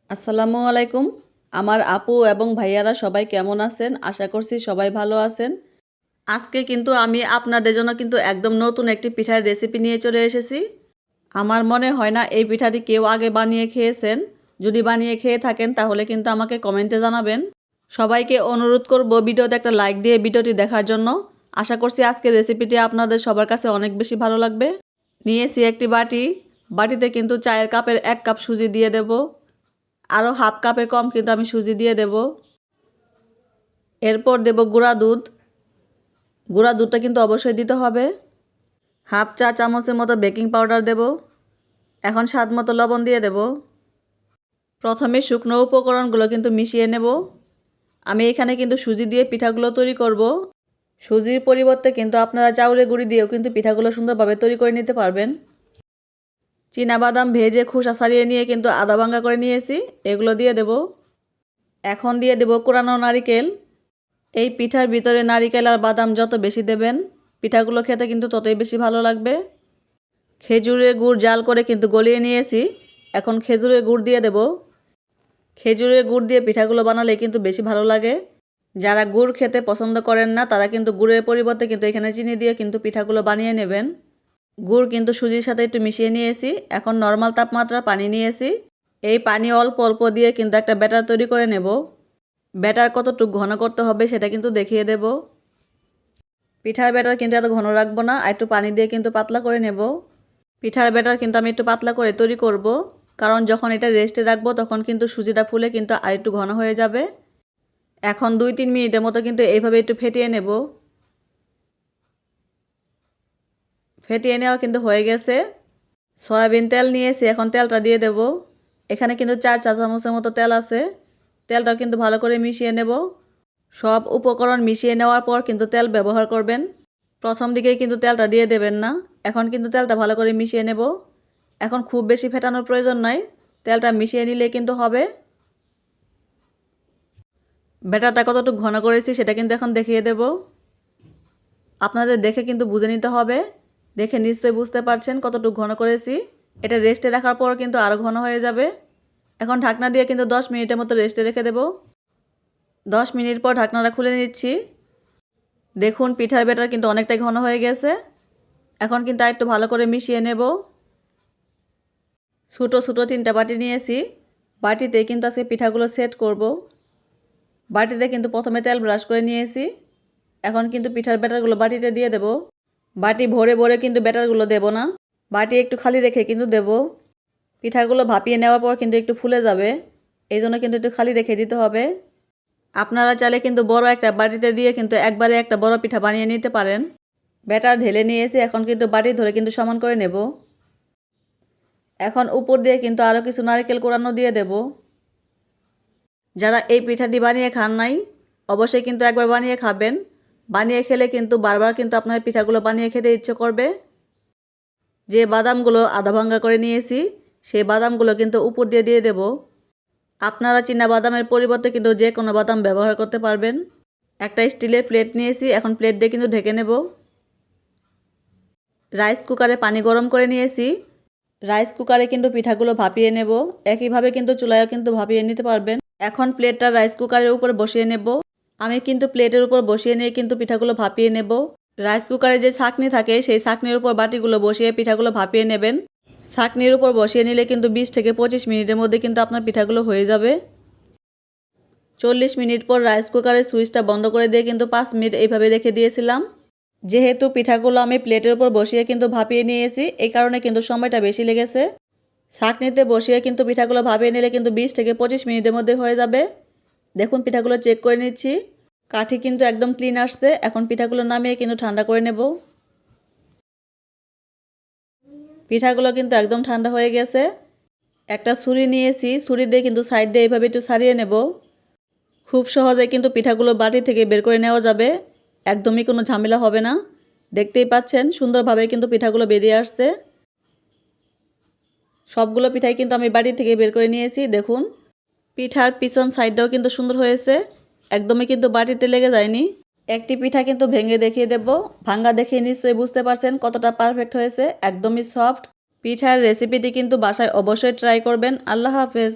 আসসালামু আলাইকুম। আমার আপু এবং ভাইয়ারা সবাই কেমন আছেন? আশা করছি সবাই ভালো আছেন। আজকে কিন্তু আমি আপনাদের জন্য কিন্তু একদম নতুন একটি পিঠার রেসিপি নিয়ে চলে এসেছি। আমার মনে হয় না এই পিঠাটি কেউ আগে বানিয়ে খেয়েছেন। যদি বানিয়ে খেয়ে থাকেন তাহলে কিন্তু আমাকে কমেন্টে জানাবেন। সবাইকে অনুরোধ করব ভিডিওতে একটা লাইক দিয়ে ভিডিওটি দেখার জন্য। আশা করছি আজকের রেসিপিটি আপনাদের সবার কাছে অনেক বেশি ভালো লাগবে। নিয়েছি একটি বাটি। বাটিতে কিন্তু চায়ের কাপের 1 কাপ সুজি দিয়ে দেব। আরও হাফ কাপের কম কিন্তু আমি সুজি দিয়ে দেব। এরপর দেব গুঁড়া দুধ। গুঁড়া দুধটা কিন্তু অবশ্যই দিতে হবে। হাফ চা চামচের মতো বেকিং পাউডার দেব। এখন স্বাদ মতো লবণ দিয়ে দেব। প্রথমে শুকনো উপকরণগুলো কিন্তু মিশিয়ে নেব। আমি এখানে কিন্তু সুজি দিয়ে পিঠাগুলো তৈরি করব। সুজির পরিবর্তে কিন্তু আপনারা চাউলের গুঁড়ি দিয়েও কিন্তু পিঠাগুলো সুন্দরভাবে তৈরি করে নিতে পারবেন। চীনাবাদাম ভেজে খোসা ছাড়িয়ে নিয়ে কিন্তু আধা ভাঙা করে নিয়েছি, এগুলো দিয়ে দেব। এখন দিয়ে দেব কোরানো নারিকেল। এই পিঠার ভিতরে নারিকেল আর বাদাম যত বেশি দেবেন পিঠাগুলো খেতে কিন্তু ততই বেশি ভালো লাগবে। খেজুরের গুড় জাল করে কিন্তু গলিয়ে নিয়েছি, এখন খেজুরের গুড় দিয়ে দেব। খেজুরের গুড় দিয়ে পিঠাগুলো বানালে কিন্তু বেশি ভালো লাগে। যারা গুড় খেতে পছন্দ করেন না তারা কিন্তু গুড়ের পরিবর্তে কিন্তু এখানে চিনি দিয়ে কিন্তু পিঠাগুলো বানিয়ে নেবেন। গুড় কিন্তু সুজির সাথে একটু মিশিয়ে নিয়েছি, এখন নর্মাল তাপমাত্রার পানি নিয়েছি। এই পানি অল্প অল্প দিয়ে কিন্তু একটা ব্যাটার তৈরি করে নেব। ব্যাটার কতটুকু ঘন করতে হবে সেটা কিন্তু দেখিয়ে দেব। পিঠার ব্যাটার কিন্তু এত ঘন রাখবো না, আর একটু পানি দিয়ে কিন্তু পাতলা করে নেব। পিঠার ব্যাটার কিন্তু আমি একটু পাতলা করে তৈরি করব, কারণ যখন এটা রেস্টে রাখবো তখন কিন্তু সুজিটা ফুলে কিন্তু আর একটু ঘন হয়ে যাবে। এখন 2-3 মিনিটের মতো কিন্তু এইভাবে একটু ফেটিয়ে নেব। ফেটিয়ে নেওয়া কিন্তু হয়ে গেছে। সয়াবিন তেল নিয়েছি, এখন তেলটা দিয়ে দেব। এখানে কিন্তু 4 চা চামচের মতো তেল আছে। তেলটাও কিন্তু ভালো করে মিশিয়ে নেব। সব উপকরণ মিশিয়ে নেওয়ার পর কিন্তু তেল ব্যবহার করবেন। প্রথম দিকেই কিন্তু তেলটা দিয়ে দেবেন না। এখন কিন্তু তেলটা ভালো করে মিশিয়ে নেব। এখন খুব বেশি ফেটানোর প্রয়োজন নাই, তেলটা মিশিয়ে নিলে কিন্তু হবে। ব্যাটারটা কতটুকু ঘন করেছি সেটা কিন্তু এখন দেখিয়ে দেব। আপনাদের দেখে কিন্তু বুঝে নিতে হবে। দেখে নিশ্চয়ই বুঝতে পারছেন কতটুকু ঘন করেছি। এটা রেস্টে রাখার পর কিন্তু আরও ঘন হয়ে যাবে। এখন ঢাকনা দিয়ে কিন্তু 10 মিনিটের মতো রেস্টে রেখে দেব। 10 মিনিট পর ঢাকনাটা খুলে নিচ্ছি। দেখুন পিঠার ব্যাটার কিন্তু অনেকটাই ঘন হয়ে গেছে। এখন কিন্তু একটু ভালো করে মিশিয়ে নেব। ছোটো ছোটো 3টা বাটি নিয়েছি। বাটিতে কিন্তু আজকে পিঠাগুলো সেট করব। বাটিতে কিন্তু প্রথমে তেল ব্রাশ করে নিয়েছি। এখন কিন্তু পিঠার ব্যাটারগুলো বাটিতে দিয়ে দেব। বাটি ভরে ভরে কিন্তু ব্যাটারগুলো দেব না, বাটি একটু খালি রেখে কিন্তু দেব। পিঠাগুলো ভাপিয়ে নেওয়ার পর কিন্তু একটু ফুলে যাবে, এই জন্য কিন্তু একটু খালি রেখে দিতে হবে। আপনারা চাইলে কিন্তু বড় একটা বাটিতে দিয়ে কিন্তু একবারে একটা বড় পিঠা বানিয়ে নিতে পারেন। ব্যাটার ঢেলে নিয়েছি, এখন কিন্তু বাটি ধরে কিন্তু সমান করে নেব। এখন উপর দিয়ে কিন্তু আরও কিছু নারকেল কোড়ানো দিয়ে দেব। যারা এই পিঠাটি বানিয়ে খান নাই অবশ্যই কিন্তু একবার বানিয়ে খাবেন। বানিয়ে খেলে কিন্তু বারবার কিন্তু আপনার পিঠাগুলো বানিয়ে খেতে ইচ্ছে করবে। যে বাদামগুলো আধা ভাঙ্গা করে নিয়েছি সেই বাদামগুলো কিন্তু উপর দিয়ে দিয়ে দেব। আপনারা চীনা বাদামের পরিবর্তে কিন্তু যে কোনো বাদাম ব্যবহার করতে পারবেন। একটা স্টিলের প্লেট নিয়েছি, এখন প্লেট দিয়ে কিন্তু ঢেকে নেব। রাইস কুকারে পানি গরম করে নিয়েছি। রাইস কুকারে কিন্তু পিঠাগুলো ভাপিয়ে নেব। একইভাবে কিন্তু চুলায়ও কিন্তু ভাপিয়ে নিতে পারবেন। এখন প্লেটটা রাইস কুকারের উপর বসিয়ে নেব। আমি কিন্তু প্লেটের উপর বসিয়ে নিয়ে কিন্তু পিঠাগুলো ভাপিয়ে নেব। রাইস কুকারে যে ছাঁকনি থাকে সেই ছাঁকনির উপর বাটিগুলো বসিয়ে পিঠাগুলো ভাপিয়ে নেবেন। ছাঁকনির উপর বসিয়ে নিলে কিন্তু 20 থেকে 25 মিনিটের মধ্যে কিন্তু আপনার পিঠাগুলো হয়ে যাবে। 40 মিনিট পর রাইস কুকারের সুইচটা বন্ধ করে দিয়ে কিন্তু 5 মিনিট এইভাবে রেখে দিয়েছিলাম। যেহেতু পিঠাগুলো আমি প্লেটের উপর বসিয়ে কিন্তু ভাপিয়ে নিয়েছি, এই কারণে কিন্তু সময়টা বেশি লেগেছে। ছাঁকনিতে বসিয়ে কিন্তু পিঠাগুলো ভাপিয়ে নিলে কিন্তু 20 থেকে 25 মিনিটের মধ্যে হয়ে যাবে। দেখুন পিঠাগুলো চেক করে নিচ্ছি, কাঠি কিন্তু একদম ক্লিন আসছে। এখন পিঠাগুলো নামিয়ে কিন্তু ঠান্ডা করে নেব। পিঠাগুলো কিন্তু একদম ঠান্ডা হয়ে গেছে। একটা ছুরি নিয়েছি, ছুরি দিয়ে কিন্তু সাইড দিয়ে এইভাবে একটু ছাড়িয়ে নেব। খুব সহজে কিন্তু পিঠাগুলো বাটি থেকে বের করে নেওয়া যাবে, একদমই কোনো ঝামেলা হবে না। দেখতেই পাচ্ছেন সুন্দরভাবে কিন্তু পিঠাগুলো বেরিয়ে আসছে। সবগুলো পিঠাই কিন্তু আমি বাটি থেকে বের করে নিয়েছি। দেখুন পিঠার পিছন সাইডটাও কিন্তু সুন্দর হয়েছে, একদমই কিন্তু বাটিতে লেগে যায়নি। একটি পিঠা কিন্তু ভেঙে দেখিয়ে দেব, ভাঙ্গা দেখে নিশ্চয়ই বুঝতে পারছেন কতটা পারফেক্ট হয়েছে, একদমই সফট। পিঠার রেসিপিটি কিন্তু বাসায় অবশ্যই ট্রাই করবেন। আল্লাহ হাফেজ।